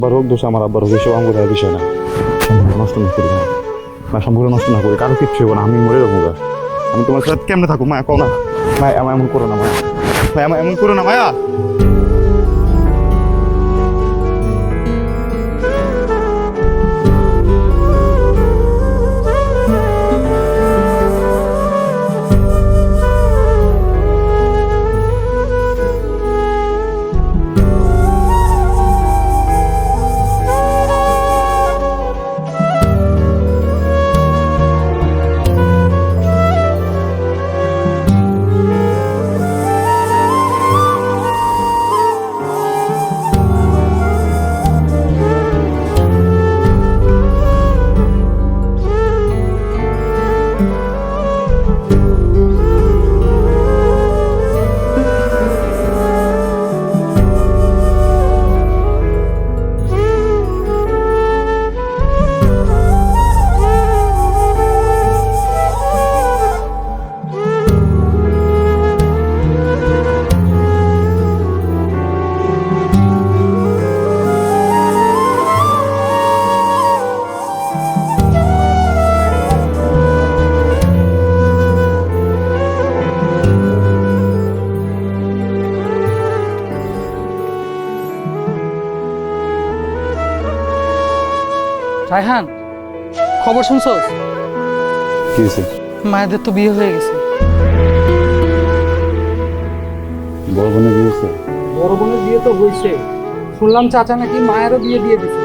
আব্বার হোক দোষ আমার আব্বার হোক এসব আমার কোথায় বিষয় না। সম্পর্ক নষ্ট না করি না, সম্পর্ক নষ্ট না করি, কারো কিচ্ছু হবো না, আমি মরে যাবো গা। আমি তোমার সাথে কেমনে থাকবো মায়া, কও না মায়া, আমার এমন করো না মায়া, মায়া আমার এমন করো না মায়া। রায়হান, খবর শুনছস? কি হয়েছে? মায়েদের তো বিয়ে হয়ে গেছে। বড় বোনের কি হয়েছে? বড় বোনের বিয়ে তো হয়েছে, শুনলাম চাচা নাকি মায়েরও বিয়ে দিয়ে দিছে।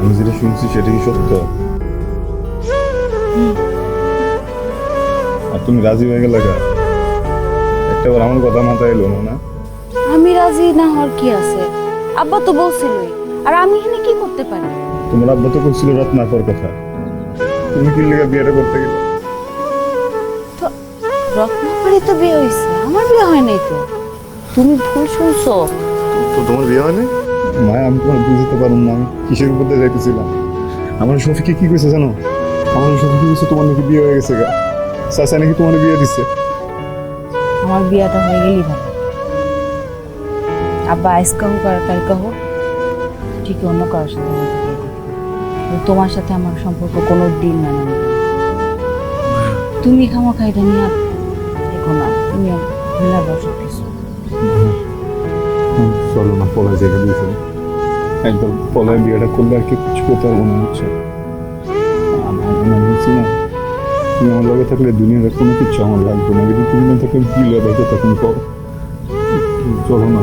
আমি যেটা শুনছি সেটা কি সত্য? আর তুমি রাজি হয়ে গেলে কা? একটাবার আমার কথা মাথায় এলো না? আমি রাজি না হওয়ার কি আছে? আব্বা তো বলছিলই, আর আমি এখানে কি করতে পারি? তোমার আব্বা তো করছিল রাত না করার কথা, তুমি কি লেগে বিয়েটা করতে গেলে? তো রত্নাপাড়ি তো বিয়ে হয়েছে, আমার বিয়ে হয় নাই তো। তুমি ভুল শুনছো। তো তোমার বিয়ে হয়নি? মায়া, আমি তোমার বুঝতে পারুন না আমি কিসের উপর দিয়ে যাইতেছিলাম। আমার শফিকে কি কইছে জানো? আমার শফিকে কইছে তোমার নাকি বিয়ে হয়ে গেছে গা, চাচা নাকি তোমার বিয়ে দিচ্ছে। আমার বিয়েটা হয়ে গেলেই ভালো। আব্বা আজকা হোক আর কালকা হোক, ঠিকই অন্য কারোর সাথে আমাকে বিয়ে দিবে। কিন্তু তোমার সাথে আমার সম্পর্ক কোনো দিন মানে না। তুমি খামাখা এটা নিয়ে দেখো না, তুমি ভুলে বসো কিছু। চলো না পলায় জায়গা দিয়েছে, একবার পলায় বিয়েটা করলে আর কি কিছু করতে পারবো না, বুঝছো? আমি বলছি না, তুমি আমার লগে থাকলে দুনিয়ার কোনো কিছু আমার লাগবে না, কিন্তু তুমি না থাকলে বিলে বাইতে তখন চলো না।